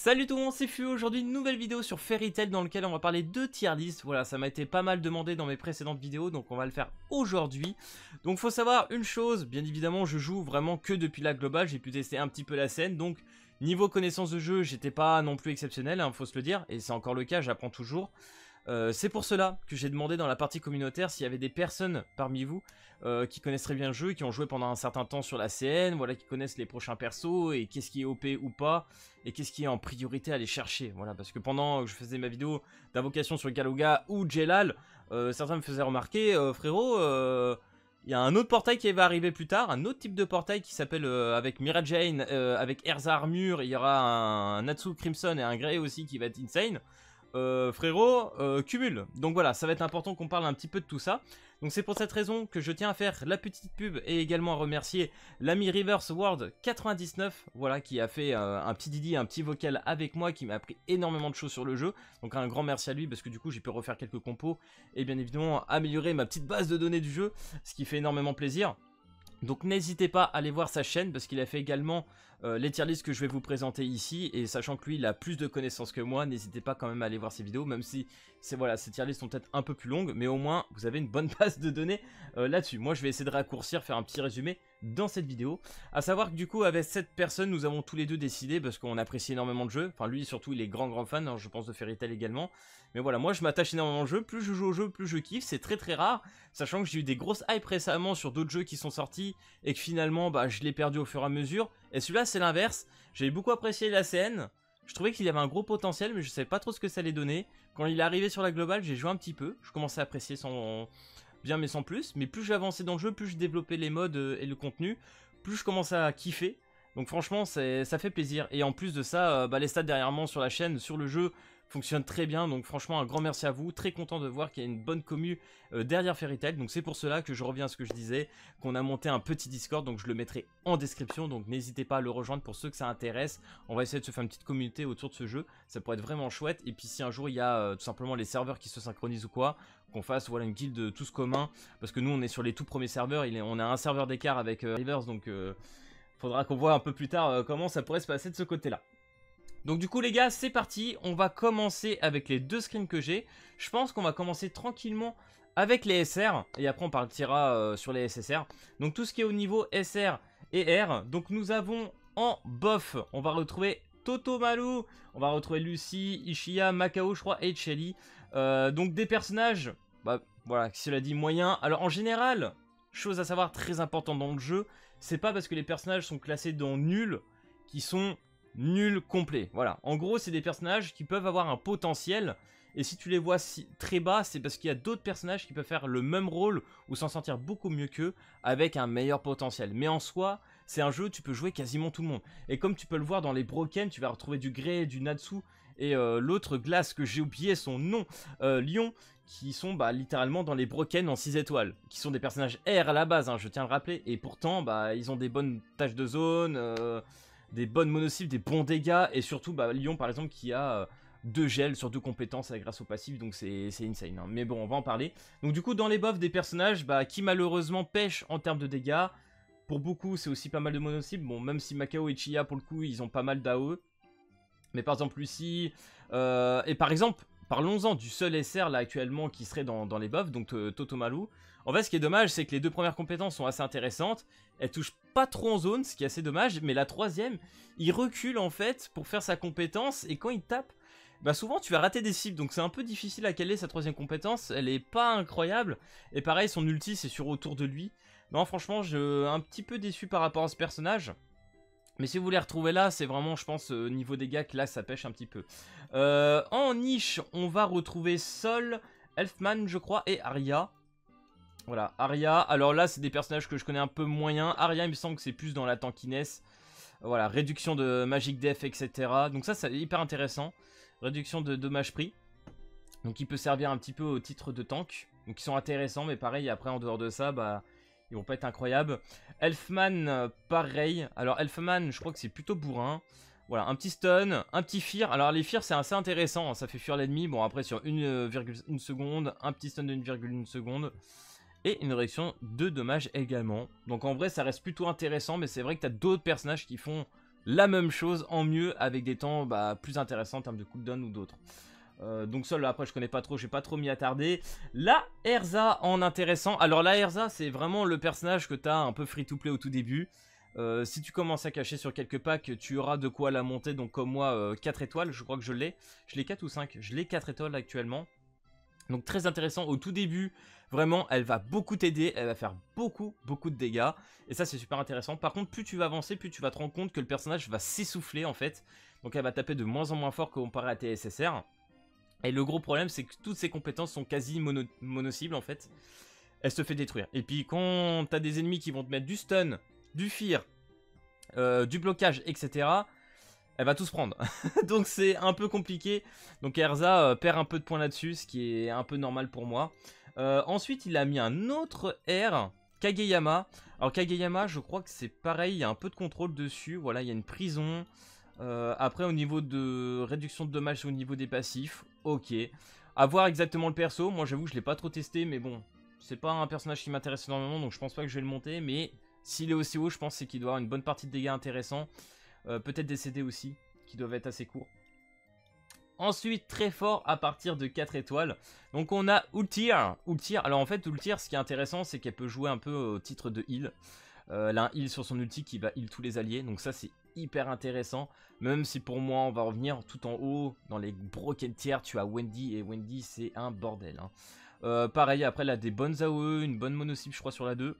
Salut tout le monde, c'est Fu. Aujourd'hui une nouvelle vidéo sur Fairy Tail dans laquelle on va parler de tier list. Voilà, ça m'a été pas mal demandé dans mes précédentes vidéos, donc on va le faire aujourd'hui. Donc faut savoir une chose, bien évidemment je joue vraiment que depuis la globale, j'ai pu tester un petit peu la scène, donc niveau connaissance de jeu j'étais pas non plus exceptionnel, hein, faut se le dire, et c'est encore le cas, j'apprends toujours. C'est pour cela que j'ai demandé dans la partie communautaire s'il y avait des personnes parmi vous qui connaissent très bien le jeu, qui ont joué pendant un certain temps sur la CN, voilà, qui connaissent les prochains persos et qu'est-ce qui est OP ou pas, et qu'est-ce qui est en priorité à aller chercher. Voilà, parce que pendant que je faisais ma vidéo d'invocation sur Galuga ou Jelal, certains me faisaient remarquer, frérot, il y a un autre portail qui va arriver plus tard, un autre type de portail qui s'appelle avec Mira Jane, avec Erza Armure, il y aura un Natsu Crimson et un Grey aussi qui va être insane. Frérot, cumule. Donc voilà, ça va être important qu'on parle un petit peu de tout ça. Donc c'est pour cette raison que je tiens à faire la petite pub et également à remercier l'ami Reverse World 99, voilà, qui a fait un petit Didi, un petit vocal avec moi, qui m'a appris énormément de choses sur le jeu. Donc un grand merci à lui parce que du coup j'ai pu refaire quelques compos et bien évidemment améliorer ma petite base de données du jeu, ce qui fait énormément plaisir. Donc n'hésitez pas à aller voir sa chaîne parce qu'il a fait également les tier lists que je vais vous présenter ici, et sachant que lui il a plus de connaissances que moi, n'hésitez pas quand même à aller voir ses vidéos, même si voilà, ces tier lists sont peut-être un peu plus longues, mais au moins vous avez une bonne base de données là-dessus. Moi je vais essayer de raccourcir, faire un petit résumé dans cette vidéo. À savoir que du coup avec cette personne nous avons tous les deux décidé, parce qu'on apprécie énormément le jeu, enfin lui surtout il est grand fan, hein, je pense, de Fairy Tail également. Mais voilà, moi je m'attache énormément au jeu, plus je joue au jeu, plus je kiffe, c'est très rare, sachant que j'ai eu des grosses hype récemment sur d'autres jeux qui sont sortis, et que finalement bah, je l'ai perdu au fur et à mesure, et celui-là c'est l'inverse. J'avais beaucoup apprécié la CN, je trouvais qu'il avait un gros potentiel, mais je savais pas trop ce que ça allait donner. Quand il est arrivé sur la globale, j'ai joué un petit peu, je commençais à apprécier son bien mais sans plus, mais plus j'avançais dans le jeu, plus je développais les modes et le contenu, plus je commençais à kiffer. Donc franchement ça fait plaisir, et en plus de ça, bah, les stats derrière moi sur la chaîne, sur le jeu, fonctionne très bien, donc franchement un grand merci à vous, très content de voir qu'il y a une bonne commu derrière Fairy Tail. Donc c'est pour cela que je reviens à ce que je disais, qu'on a monté un petit Discord, donc je le mettrai en description, donc n'hésitez pas à le rejoindre pour ceux que ça intéresse. On va essayer de se faire une petite communauté autour de ce jeu, ça pourrait être vraiment chouette. Et puis si un jour il y a tout simplement les serveurs qui se synchronisent ou quoi, qu'on fasse voilà une guilde tous commun, parce que nous on est sur les tout premiers serveurs, on a un serveur d'écart avec Rivers, donc faudra qu'on voit un peu plus tard comment ça pourrait se passer de ce côté là. Donc du coup les gars, c'est parti, on va commencer avec les deux screens que j'ai. Je pense qu'on va commencer tranquillement avec les SR, et après on partira sur les SSR. Donc tout ce qui est au niveau SR et R, donc nous avons en bof, on va retrouver Totomalu, on va retrouver Lucy, Ishiya, Macao je crois, et Shelly. Donc des personnages, bah voilà, cela dit moyen. Alors en général, chose à savoir très importante dans le jeu, c'est pas parce que les personnages sont classés dans nul qui sont nul complet. Voilà, en gros c'est des personnages qui peuvent avoir un potentiel, et si tu les vois très bas, c'est parce qu'il y a d'autres personnages qui peuvent faire le même rôle ou s'en sortir beaucoup mieux qu'eux avec un meilleur potentiel. Mais en soi, c'est un jeu où tu peux jouer quasiment tout le monde, et comme tu peux le voir dans les Broken, tu vas retrouver du Grey, du Natsu et l'autre glace que j'ai oublié son nom, Lion, qui sont bah, littéralement dans les Broken en 6 étoiles, qui sont des personnages R à la base, hein, je tiens à le rappeler, et pourtant bah, ils ont des bonnes tâches de zone, des bonnes monocypes, des bons dégâts, et surtout bah, Lyon par exemple qui a 2 gels sur 2 compétences grâce au passif, donc c'est insane, hein. Mais bon, on va en parler. Donc du coup dans les buffs des personnages bah, qui malheureusement pêchent en termes de dégâts, pour beaucoup c'est aussi pas mal de monocypes, bon même si Macao et Chia pour le coup ils ont pas mal d'AOE, mais par exemple Lucy, et par exemple parlons-en du seul SR là actuellement qui serait dans les buffs, donc Totomalu. En fait ce qui est dommage c'est que les 2 premières compétences sont assez intéressantes, elles touchent pas trop en zone, ce qui est assez dommage, mais la troisième, il recule en fait pour faire sa compétence, et quand il tape, bah souvent tu vas rater des cibles, donc c'est un peu difficile à caler sa troisième compétence, elle est pas incroyable, et pareil son ulti c'est sur autour de lui. Non franchement je suis un petit peu déçu par rapport à ce personnage. Mais si vous voulez retrouver là, c'est vraiment, je pense, niveau dégâts que là, ça pêche un petit peu. En niche, on va retrouver Sol, Elfman, je crois, et Arya. Voilà, Arya. Alors là, c'est des personnages que je connais un peu moyen. Arya, il me semble que c'est plus dans la tankiness. Voilà, réduction de Magic Def, etc. Donc ça, c'est hyper intéressant. Réduction de dommages pris. Donc il peut servir un petit peu au titre de tank. Donc ils sont intéressants, mais pareil, après, en dehors de ça, bah... ils vont pas être incroyables. Elfman, pareil. Alors Elfman, je crois que c'est plutôt bourrin. Voilà, un petit stun, un petit fear. Alors les fears, c'est assez intéressant, hein. Ça fait fuir l'ennemi. Bon, après sur 1,1 seconde, un petit stun de 1,1 seconde. Et une réduction de dommages également. Donc en vrai, ça reste plutôt intéressant. Mais c'est vrai que tu as d'autres personnages qui font la même chose en mieux avec des temps plus intéressants en termes de cooldown ou d'autres. Donc seul après je connais pas trop, j'ai pas trop m'y attarder. La Erza en intéressant. Alors la Erza c'est vraiment le personnage que t'as un peu free to play au tout début. Si tu commences à cacher sur quelques packs, tu auras de quoi la monter. Donc comme moi 4 étoiles, je crois que je l'ai. Je l'ai 4 ou 5, je l'ai 4 étoiles actuellement. Donc très intéressant au tout début. Vraiment elle va beaucoup t'aider, elle va faire beaucoup de dégâts. Et ça c'est super intéressant. Par contre plus tu vas avancer, plus tu vas te rendre compte que le personnage va s'essouffler en fait. Donc elle va taper de moins en moins fort comparé à tes SSR. Et le gros problème, c'est que toutes ces compétences sont quasi mono-cibles en fait. Elle se fait détruire. Et puis quand t'as des ennemis qui vont te mettre du stun, du fear, du blocage, etc., elle va tout se prendre. Donc c'est un peu compliqué. Donc Erza perd un peu de points là-dessus, ce qui est un peu normal pour moi. Ensuite, il a mis un autre R, Kageyama. Alors Kageyama, je crois que c'est pareil, il y a un peu de contrôle dessus. Voilà, il y a une prison. Après au niveau de réduction de dommages au niveau des passifs, ok. À voir exactement le perso, moi j'avoue je l'ai pas trop testé mais bon, c'est pas un personnage qui m'intéresse énormément donc je pense pas que je vais le monter. Mais s'il est aussi haut je pense c'est qu'il doit avoir une bonne partie de dégâts intéressants. Peut-être des CD aussi, qui doivent être assez courts. Ensuite très fort à partir de 4 étoiles. Donc on a Ultir. Alors en fait Ultir ce qui est intéressant c'est qu'elle peut jouer un peu au titre de heal. Elle a un heal sur son ulti qui va heal tous les alliés. Donc ça c'est hyper intéressant. Même si pour moi on va revenir tout en haut. Dans les broken tiers tu as Wendy. Et Wendy c'est un bordel hein. Pareil après elle a des bonnes AOE. Une bonne mono-cible je crois sur la 2.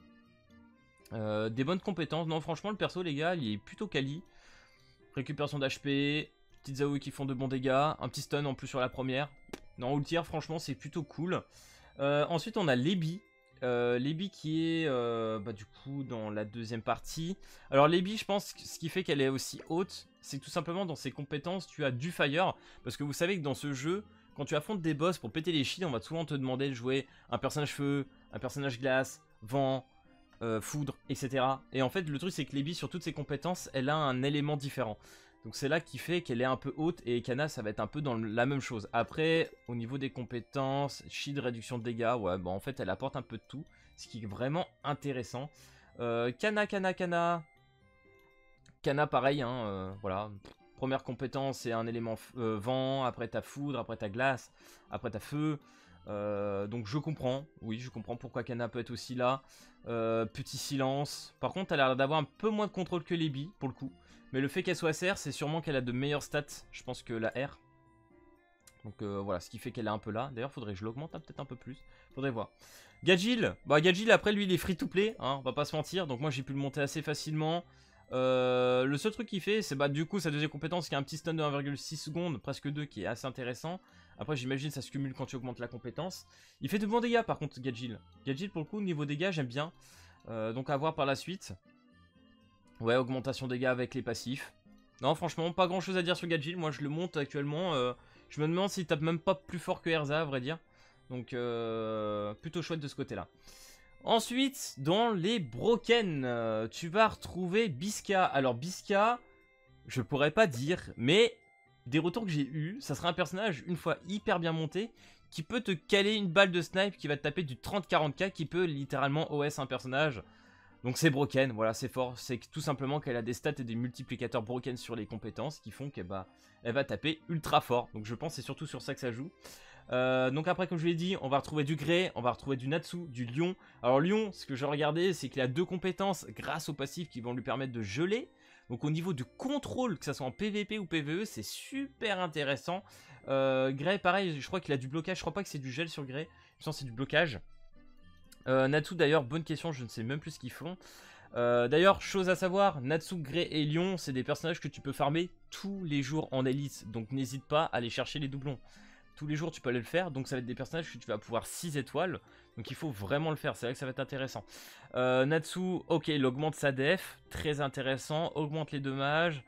Des bonnes compétences. Non franchement le perso les gars il est plutôt quali. Récupération d'HP. Petites AOE qui font de bons dégâts. Un petit stun en plus sur la première. Non Ultir franchement c'est plutôt cool. Ensuite on a Lebi. Lebi qui est du coup dans la deuxième partie. Alors Lebi je pense que ce qui fait qu'elle est aussi haute, c'est tout simplement dans ses compétences tu as du fire. Parce que vous savez que dans ce jeu, quand tu affrontes des boss pour péter les shields, on va souvent te demander de jouer un personnage feu, un personnage glace, vent, foudre, etc. Et en fait le truc c'est que Lebi sur toutes ses compétences elle a un élément différent. Donc c'est là qui fait qu'elle est un peu haute et Kana ça va être un peu dans la même chose. Après au niveau des compétences, shield, réduction de dégâts, ouais bon en fait elle apporte un peu de tout. Ce qui est vraiment intéressant. Kana pareil hein, voilà. Première compétence c'est un élément vent, après t'as foudre, après t'as glace, après t'as feu. Donc je comprends, oui je comprends pourquoi Kana peut être aussi là. Petit silence. Par contre elle a l'air d'avoir un peu moins de contrôle que Lebi pour le coup. Mais le fait qu'elle soit SR, c'est sûrement qu'elle a de meilleures stats, je pense, que la R. Donc voilà, ce qui fait qu'elle est un peu là. D'ailleurs, faudrait que je l'augmente peut-être un peu plus. Faudrait voir. Gadjil, Gadjil après lui il est free to play, hein, on va pas se mentir. Donc moi j'ai pu le monter assez facilement. Le seul truc qu'il fait, c'est du coup sa deuxième compétence qui a un petit stun de 1,6 secondes, presque 2, qui est assez intéressant. Après j'imagine ça se cumule quand tu augmentes la compétence. Il fait de bons dégâts par contre Gadjil. Gadjil pour le coup niveau dégâts j'aime bien. Donc à voir par la suite. Ouais, augmentation dégâts avec les passifs. Non, franchement, pas grand chose à dire sur Gadjil. Moi, je le monte actuellement. Je me demande s'il tape même pas plus fort que Erza, à vrai dire. Donc, plutôt chouette de ce côté-là. Ensuite, dans les Broken, tu vas retrouver Bisca. Alors, Bisca, je pourrais pas dire, mais des retours que j'ai eu, ça sera un personnage, une fois hyper bien monté, qui peut te caler une balle de snipe qui va te taper du 30-40k, qui peut littéralement OS un personnage. Donc c'est broken, voilà c'est fort, c'est tout simplement qu'elle a des stats et des multiplicateurs broken sur les compétences qui font qu'elle va taper ultra fort. Donc je pense que c'est surtout sur ça que ça joue. Donc après comme je l'ai dit, on va retrouver du Grey, on va retrouver du Natsu, du Lion. Alors Lion, ce que j'ai regardé, c'est qu'il a 2 compétences grâce au passif qui vont lui permettre de geler. Donc au niveau du contrôle, que ça soit en PVP ou PVE, c'est super intéressant. Grey pareil, je crois qu'il a du blocage, je crois pas que c'est du gel sur Grey, je pense que c'est du blocage. Natsu d'ailleurs, bonne question, je ne sais même plus ce qu'ils font. D'ailleurs, chose à savoir, Natsu, Grey et Lion, c'est des personnages que tu peux farmer tous les jours en élite. Donc n'hésite pas à aller chercher les doublons. Tous les jours tu peux aller le faire, donc ça va être des personnages que tu vas pouvoir 6 étoiles. Donc il faut vraiment le faire, c'est vrai que ça va être intéressant. Natsu, ok, il augmente sa def, très intéressant, augmente les dommages.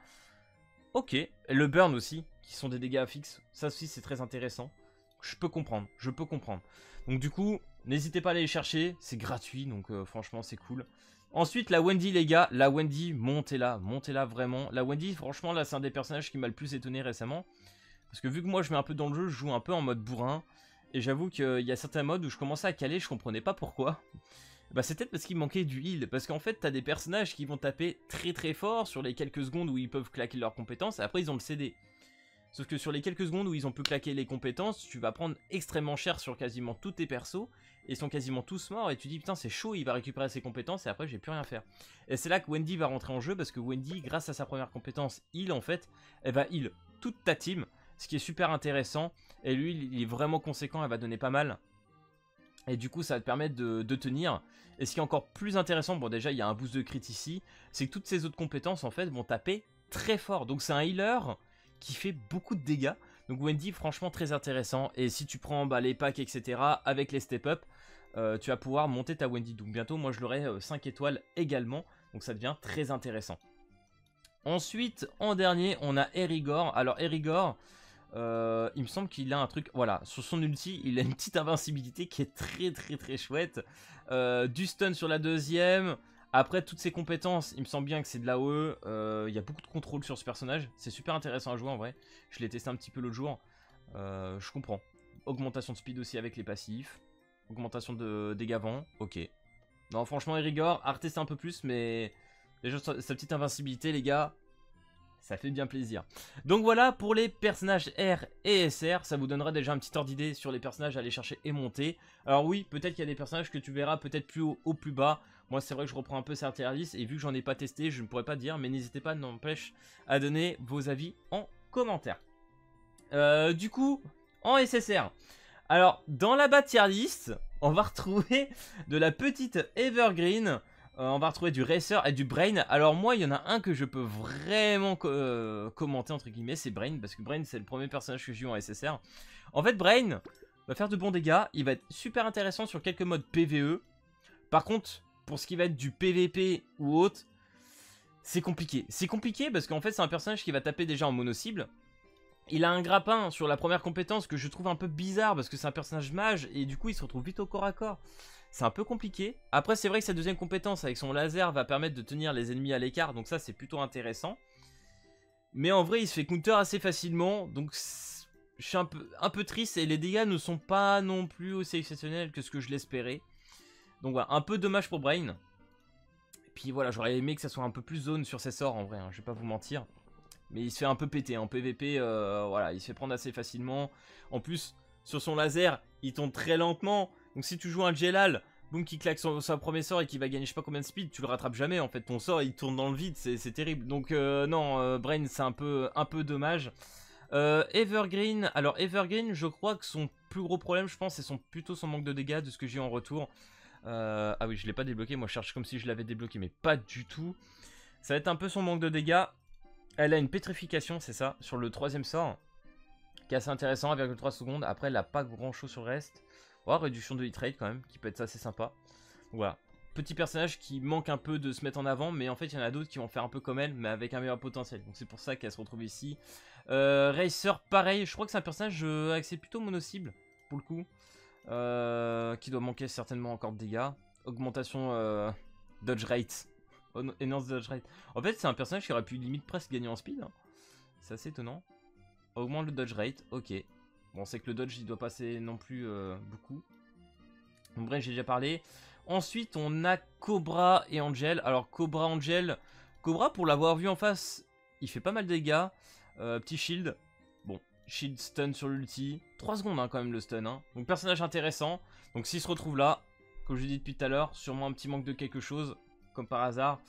Ok, et le burn aussi, qui sont des dégâts fixes, ça aussi c'est très intéressant. Je peux comprendre, je peux comprendre. Donc du coup, n'hésitez pas à aller les chercher, c'est gratuit, donc franchement c'est cool. Ensuite la Wendy les gars, la Wendy, montez-la vraiment. La Wendy franchement là c'est un des personnages qui m'a le plus étonné récemment. Parce que vu que moi je mets un peu dans le jeu, je joue un peu en mode bourrin. Et j'avoue qu'il y a certains modes où je commençais à caler, je comprenais pas pourquoi. Bah c'est peut-être parce qu'il manquait du heal, parce qu'en fait t'as des personnages qui vont taper très très fort sur les quelques secondes où ils peuvent claquer leurs compétences, et après ils ont le CD. Sauf que sur les quelques secondes où ils ont pu claquer les compétences, tu vas prendre extrêmement cher sur quasiment tous tes persos, et ils sont quasiment tous morts, et tu dis putain c'est chaud, il va récupérer ses compétences, et après j'ai plus rien à faire. Et c'est là que Wendy va rentrer en jeu, parce que Wendy, grâce à sa première compétence heal en fait, elle va heal toute ta team, ce qui est super intéressant, et lui il est vraiment conséquent, elle va donner pas mal. Et du coup ça va te permettre de tenir. Et ce qui est encore plus intéressant, bon déjà il y a un boost de crit ici, c'est que toutes ces autres compétences en fait vont taper très fort. Donc c'est un healer qui fait beaucoup de dégâts. Donc Wendy franchement très intéressant. Et si tu prends les packs etc avec les step up, tu vas pouvoir monter ta Wendy. Donc bientôt moi je l'aurai 5 étoiles également. Donc ça devient très intéressant. Ensuite en dernier on a Erigor. Alors Erigor... il me semble qu'il a un truc, voilà, sur son ulti, il a une petite invincibilité qui est très chouette. Du stun sur la deuxième. Après toutes ses compétences, il me semble bien que c'est de l'AOE. Il y a beaucoup de contrôle sur ce personnage. C'est super intéressant à jouer en vrai. Je l'ai testé un petit peu l'autre jour. Je comprends. Augmentation de speed aussi avec les passifs. Augmentation de dégâts vent. Ok. Non franchement Erigor, à retester un peu plus, mais déjà sa petite invincibilité les gars, ça fait bien plaisir. Donc voilà pour les personnages R et SR. Ça vous donnera déjà un petit ordre d'idée sur les personnages à aller chercher et monter. Alors oui, peut-être qu'il y a des personnages que tu verras peut-être plus haut ou plus bas. Moi c'est vrai que je reprends un peu cette tier list. Et vu que j'en ai pas testé, je ne pourrais pas dire. Mais n'hésitez pas, n'empêche, à donner vos avis en commentaire. Du coup, en SSR. Alors dans la bas tier list, on va retrouver de la petite Evergreen. On va retrouver du Racer et du Brain. Alors moi il y en a un que je peux vraiment commenter entre guillemets, c'est Brain. Parce que Brain c'est le premier personnage que j'ai eu en SSR. En fait Brain va faire de bons dégâts. Il va être super intéressant sur quelques modes PvE. Par contre pour ce qui va être du PvP ou autre, c'est compliqué. C'est compliqué parce qu'en fait c'est un personnage qui va taper déjà en mono-cible. Il a un grappin sur la première compétence que je trouve un peu bizarre parce que c'est un personnage mage. Et du coup il se retrouve vite au corps à corps. C'est un peu compliqué. Après c'est vrai que sa deuxième compétence avec son laser va permettre de tenir les ennemis à l'écart. Donc ça c'est plutôt intéressant. Mais en vrai il se fait counter assez facilement. Donc je suis un peu triste. Et les dégâts ne sont pas non plus aussi exceptionnels que ce que je l'espérais. Donc voilà, un peu dommage pour Brain. Et puis voilà, j'aurais aimé que ça soit un peu plus zone sur ses sorts en vrai, hein, je vais pas vous mentir. Mais il se fait un peu péter en PVP, voilà, il se fait prendre assez facilement. En plus, sur son laser, il tombe très lentement. Donc si tu joues un Jelal, boum, qui claque son premier sort et qui va gagner je sais pas combien de speed, tu le rattrapes jamais en fait. Ton sort il tourne dans le vide, c'est terrible. Donc non, Brain c'est un peu dommage. Evergreen, alors Evergreen je crois que son plus gros problème je pense c'est plutôt son manque de dégâts de ce que j'ai en retour. Ah oui je l'ai pas débloqué, moi je cherche comme si je l'avais débloqué mais pas du tout. Ça va être un peu son manque de dégâts. Elle a une pétrification c'est ça, sur le troisième sort. Qui est assez intéressant, 1,3 secondes. Après elle a pas grand chose sur le reste. Oh, réduction de hit rate quand même, qui peut être assez sympa. Voilà. Petit personnage qui manque un peu de se mettre en avant, mais en fait il y en a d'autres qui vont faire un peu comme elle, mais avec un meilleur potentiel. Donc c'est pour ça qu'elle se retrouve ici. Racer, pareil, je crois que c'est un personnage axé plutôt mono-cible, pour le coup. Qui doit manquer certainement encore de dégâts. Augmentation dodge rate. Enhance dodge rate. En fait c'est un personnage qui aurait pu limite presque gagner en speed. Hein. C'est assez étonnant. Augmente le dodge rate, ok. Bon, c'est que le dodge il doit passer non plus beaucoup. Donc bref, j'ai déjà parlé. Ensuite, on a Cobra et Angel. Alors, Cobra, Angel. Cobra, pour l'avoir vu en face, il fait pas mal de dégâts. Petit shield. Bon, shield stun sur l'ulti. 3 secondes hein, quand même le stun. Hein. Donc, personnage intéressant. Donc, s'il se retrouve là, comme je l'ai dit depuis tout à l'heure, sûrement un petit manque de quelque chose, comme par hasard.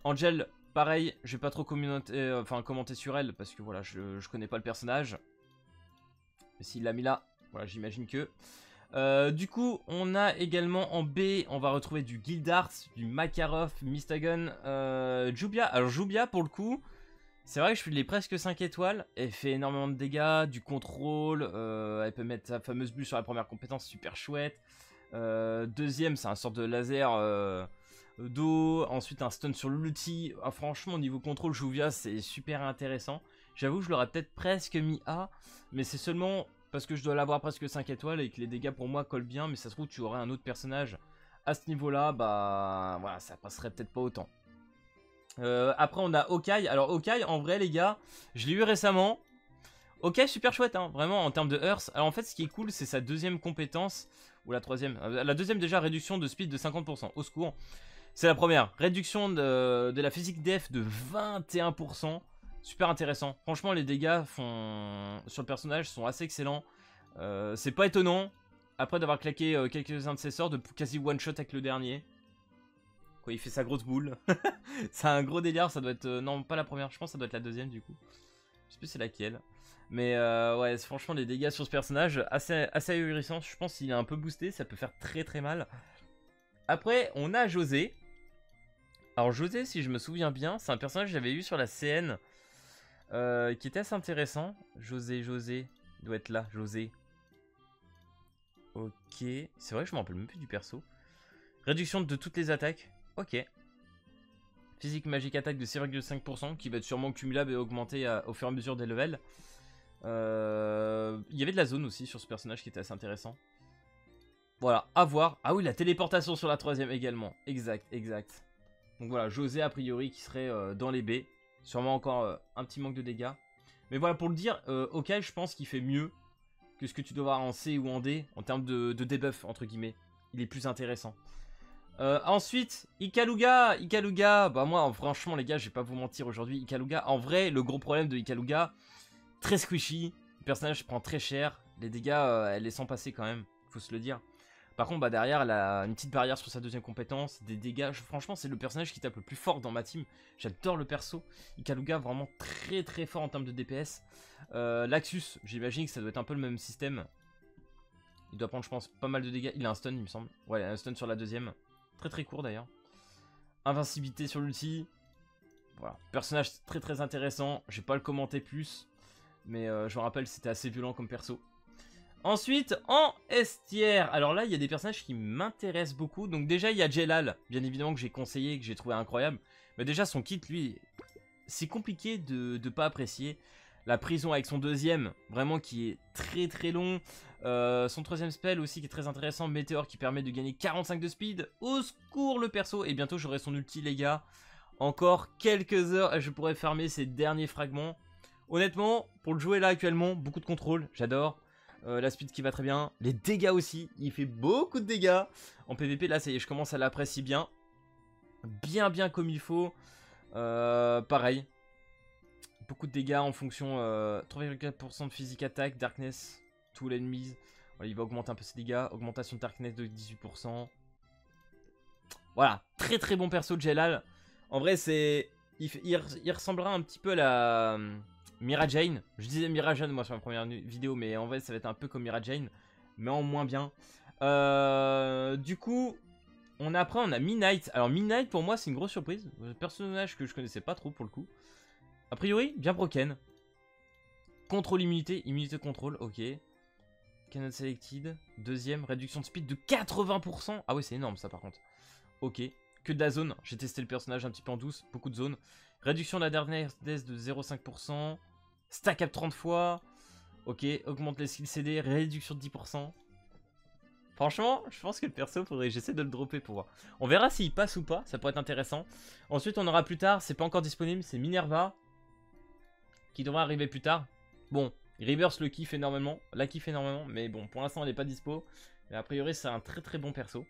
Angel, pareil, je vais pas trop commenter sur elle parce que voilà, je connais pas le personnage. Mais s'il l'a mis là, voilà, j'imagine que. Du coup, on a également en B, on va retrouver du Gildart, du Makarov, Mystagon, Jubia. Alors Jubia, pour le coup, c'est vrai que je lui ai presque 5 étoiles. Elle fait énormément de dégâts, du contrôle. Elle peut mettre sa fameuse bulle sur la première compétence, super chouette. Deuxième, c'est un sort de laser d'eau. Ensuite, un stun sur l'ulti. Ah, franchement, au niveau contrôle, Jubia, c'est super intéressant. J'avoue, je l'aurais peut-être presque mis A, mais c'est seulement parce que je dois l'avoir presque 5 étoiles et que les dégâts pour moi collent bien, mais ça se trouve tu aurais un autre personnage à ce niveau-là, bah voilà, ça passerait peut-être pas autant. Après on a Hawkeye. Alors Hawkeye, en vrai les gars, je l'ai eu récemment. Hawkeye super chouette, hein, vraiment en termes de Earth. Alors en fait ce qui est cool c'est sa deuxième compétence Ou la troisième. La deuxième déjà, réduction de speed de 50%. Au secours. C'est la première. Réduction de la physique def de 21%. Super intéressant. Franchement, les dégâts sur le personnage sont assez excellents. C'est pas étonnant. Après d'avoir claqué quelques-uns de ses sorts, de quasi one-shot avec le dernier. Quoi, il fait sa grosse boule. C'est un gros délire. Ça doit être... non, pas la première. Je pense que ça doit être la deuxième du coup. Je sais plus c'est laquelle. Mais ouais, franchement, les dégâts sur ce personnage, assez ahurissant. Je pense qu'il est un peu boosté. Ça peut faire très très mal. Après, on a José. Alors José, si je me souviens bien, c'est un personnage que j'avais eu sur la CN. Qui était assez intéressant. José, il doit être là, José. Ok, c'est vrai que je me rappelle même plus du perso. Réduction de toutes les attaques. Ok. Physique magique attaque de 6,5% qui va être sûrement cumulable et augmenté au fur et à mesure des levels. Il y avait de la zone aussi sur ce personnage qui était assez intéressant. Voilà, à voir. Ah oui, la téléportation sur la troisième également. Exact. Donc voilà, José a priori qui serait dans les baies. Sûrement encore un petit manque de dégâts. Mais voilà, pour le dire, ok, je pense qu'il fait mieux que ce que tu dois avoir en C ou en D en termes de debuff, entre guillemets. Il est plus intéressant. Ensuite, Ikaluga, bah moi, franchement, les gars, je vais pas vous mentir aujourd'hui. Ikaluga, en vrai, le gros problème de Ikaluga, très squishy. Le personnage prend très cher. Les dégâts, elle les sent passer quand même, faut se le dire. Par contre, bah derrière, elle a une petite barrière sur sa deuxième compétence, des dégâts. Franchement, c'est le personnage qui tape le plus fort dans ma team. J'adore le perso. Ikaluga, vraiment très très fort en termes de DPS. Laxus, j'imagine que ça doit être un peu le même système. Il doit prendre, je pense, pas mal de dégâts. Il a un stun, il me semble. Ouais, il a un stun sur la deuxième. Très très court d'ailleurs. Invincibilité sur l'ulti. Voilà, personnage très très intéressant. Je vais pas le commenter plus. Mais je me rappelle, c'était assez violent comme perso. Ensuite, en estière. Alors là, il y a des personnages qui m'intéressent beaucoup. Donc déjà, il y a Jelal, bien évidemment, que j'ai conseillé, que j'ai trouvé incroyable. Mais déjà, son kit, lui, c'est compliqué de ne pas apprécier. La prison avec son deuxième, vraiment qui est très très long. Son troisième spell aussi qui est très intéressant. Météore qui permet de gagner 45 de speed. Au secours le perso. Et bientôt, j'aurai son ulti, les gars. Encore quelques heures et je pourrai farmer ces derniers fragments. Honnêtement, pour le jouer là actuellement, beaucoup de contrôle, j'adore. La speed qui va très bien. Les dégâts aussi. Il fait beaucoup de dégâts. En PvP, là, ça y est, je commence à l'apprécier bien. Bien comme il faut. Pareil. Beaucoup de dégâts en fonction. 3,4% de physique attaque. Darkness. Tout l'ennemi. Voilà, il va augmenter un peu ses dégâts. Augmentation de Darkness de 18%. Voilà. Très bon perso de Jelal. En vrai, c'est... Il ressemblera un petit peu à la... Mira Jane, je disais Mira Jane moi sur ma première vidéo, mais en vrai ça va être un peu comme Mira Jane, mais en moins bien. Du coup, après on a Midnight. Alors Midnight pour moi c'est une grosse surprise, un personnage que je connaissais pas trop pour le coup. A priori, bien broken. Contrôle immunité, contrôle, ok. Cannot selected, deuxième, réduction de speed de 80%. Ah ouais c'est énorme ça par contre. Ok, que de la zone, j'ai testé le personnage un petit peu en douce, beaucoup de zones. Réduction de la dernière death de 0,5%. Stack up 30 fois. Ok, augmente les skills CD, réduction de 10%. Franchement, je pense que le perso, faudrait que j'essaie de le dropper pour voir. On verra s'il passe ou pas, ça pourrait être intéressant. Ensuite, on aura plus tard, c'est pas encore disponible, c'est Minerva. Qui devra arriver plus tard. Bon, Rebirth le kiffe énormément, mais bon, pour l'instant, elle n'est pas dispo. Mais a priori, c'est un très bon perso.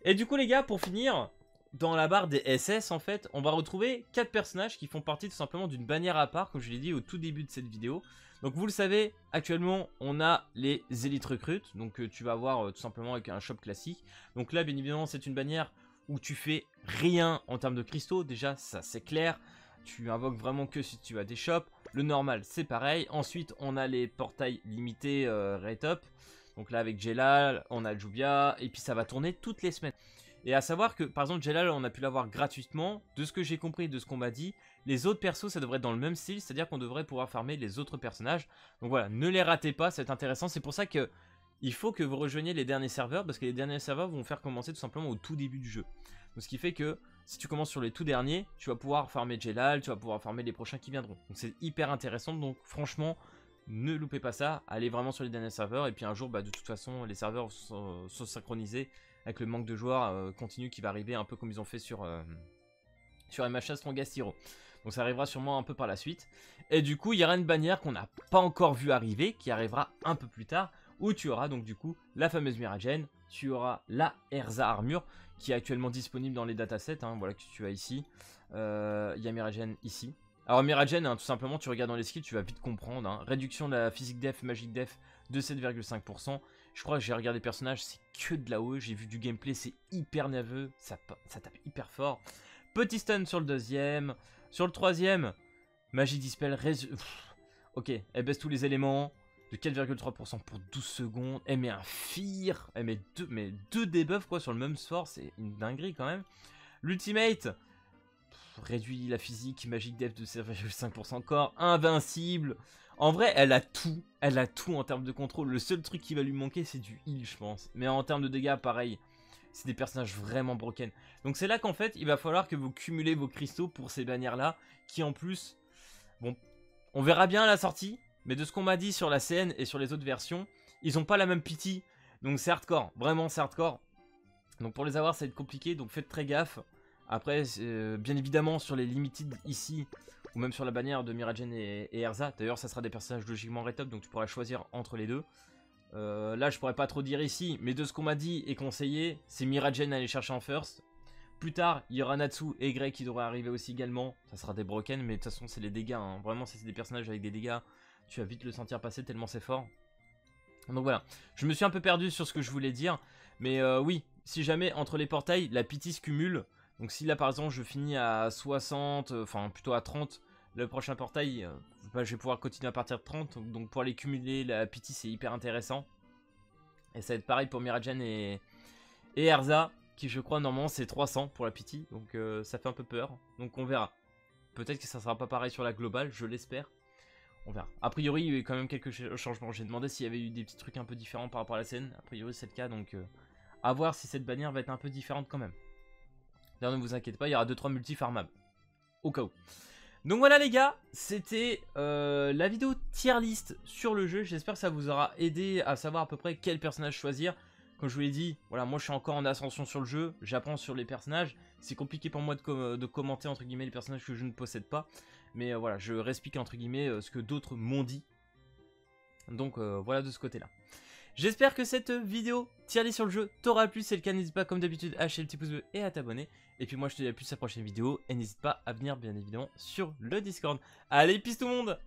Et du coup, les gars, pour finir... Dans la barre des SS, en fait, on va retrouver 4 personnages qui font partie tout simplement d'une bannière à part, comme je l'ai dit au tout début de cette vidéo. Donc vous le savez, actuellement, on a les élites recrutes, donc tu vas avoir tout simplement avec un shop classique. Donc là, bien évidemment, c'est une bannière où tu fais rien en termes de cristaux, déjà, ça c'est clair. Tu invoques vraiment que si tu as des shops. Le normal, c'est pareil. Ensuite, on a les portails limités rate up. Donc là, avec Jelal, on a Jubia, et puis ça va tourner toutes les semaines. Et à savoir que, par exemple, Jelal, on a pu l'avoir gratuitement. De ce que j'ai compris, de ce qu'on m'a dit, les autres persos, ça devrait être dans le même style. C'est-à-dire qu'on devrait pouvoir farmer les autres personnages. Donc voilà, ne les ratez pas, c'est intéressant. C'est pour ça que il faut que vous rejoigniez les derniers serveurs. Parce que les derniers serveurs vont faire commencer tout simplement au tout début du jeu. Donc ce qui fait que, si tu commences sur les tout derniers, tu vas pouvoir farmer Jelal, tu vas pouvoir farmer les prochains qui viendront. Donc c'est hyper intéressant. Donc franchement, ne loupez pas ça. Allez vraiment sur les derniers serveurs. Et puis un jour, bah, de toute façon, les serveurs sont synchronisés. Avec le manque de joueurs continu qui va arriver un peu comme ils ont fait sur MHA Strongest Hero. Donc ça arrivera sûrement un peu par la suite. Et du coup il y aura une bannière qu'on n'a pas encore vu arriver, qui arrivera un peu plus tard, où tu auras donc du coup la fameuse Mira Jane tu auras la Erza Armure qui est actuellement disponible dans les datasets, hein, voilà, que tu as ici. Il y a Miragen ici. Alors Miragen, hein, tout simplement, tu regardes dans les skills, tu vas vite comprendre. Hein. Réduction de la physique def, magic def de 7,5%. Je crois que j'ai regardé les personnages, c'est que de la OE. J'ai vu du gameplay, c'est hyper nerveux, ça tape hyper fort. Petit stun sur le deuxième. Sur le troisième, Magic Dispel, ok, elle baisse tous les éléments de 4,3% pour 12 secondes. Elle met un fear, elle met deux debuffs quoi sur le même sort, c'est une dinguerie quand même. L'ultimate réduit la physique, Magic Def de 7,5% encore, invincible. En vrai, elle a tout en termes de contrôle. Le seul truc qui va lui manquer, c'est du heal, je pense. Mais en termes de dégâts, pareil. C'est des personnages vraiment broken. Donc c'est là qu'en fait, il va falloir que vous cumulez vos cristaux pour ces bannières-là. Qui en plus, bon, on verra bien à la sortie. Mais de ce qu'on m'a dit sur la CN et sur les autres versions, ils n'ont pas la même pity. Donc c'est hardcore, vraiment c'est hardcore. Donc pour les avoir, ça va être compliqué, donc faites très gaffe. Après, bien évidemment, sur les limited ici, ou même sur la bannière de Miragen et Erza. D'ailleurs, ça sera des personnages logiquement rétop, donc tu pourras choisir entre les deux. Là je pourrais pas trop dire ici, mais de ce qu'on m'a dit et conseillé, c'est Miragen à aller chercher en first. Plus tard, il y aura Natsu et Grey qui devraient arriver aussi également. Ça sera des broken, mais de toute façon c'est les dégâts, hein. Vraiment si c'est des personnages avec des dégâts, tu vas vite le sentir passer tellement c'est fort. Donc voilà, je me suis un peu perdu sur ce que je voulais dire. Mais oui, si jamais entre les portails, la pity se cumule. Donc si là par exemple je finis à 60, enfin plutôt à 30, le prochain portail, bah, je vais pouvoir continuer à partir de 30. Donc pour aller cumuler la pity c'est hyper intéressant. Et ça va être pareil pour Miragen et Erza, qui je crois normalement c'est 300 pour la pity. Donc ça fait un peu peur, donc on verra. Peut-être que ça sera pas pareil sur la globale, je l'espère. On verra. A priori il y a eu quand même quelques changements. J'ai demandé s'il y avait eu des petits trucs un peu différents par rapport à la scène. A priori c'est le cas, donc à voir si cette bannière va être un peu différente quand même. D'ailleurs ne vous inquiétez pas, il y aura 2-3 multi-farmables. Au cas où. Donc voilà les gars, c'était la vidéo tier list sur le jeu. J'espère que ça vous aura aidé à savoir à peu près quel personnage choisir. Comme je vous l'ai dit, voilà, moi je suis encore en ascension sur le jeu. J'apprends sur les personnages. C'est compliqué pour moi de commenter entre guillemets les personnages que je ne possède pas. Mais voilà, je explique entre guillemets ce que d'autres m'ont dit. Donc voilà de ce côté-là. J'espère que cette vidéo tier list sur le jeu t'aura plu. Si c'est le cas, n'hésite pas comme d'habitude à lâcher le petit pouce bleu et à t'abonner. Et puis moi je te dis à plus à la prochaine vidéo. Et n'hésite pas à venir bien évidemment sur le Discord. Allez, peace tout le monde!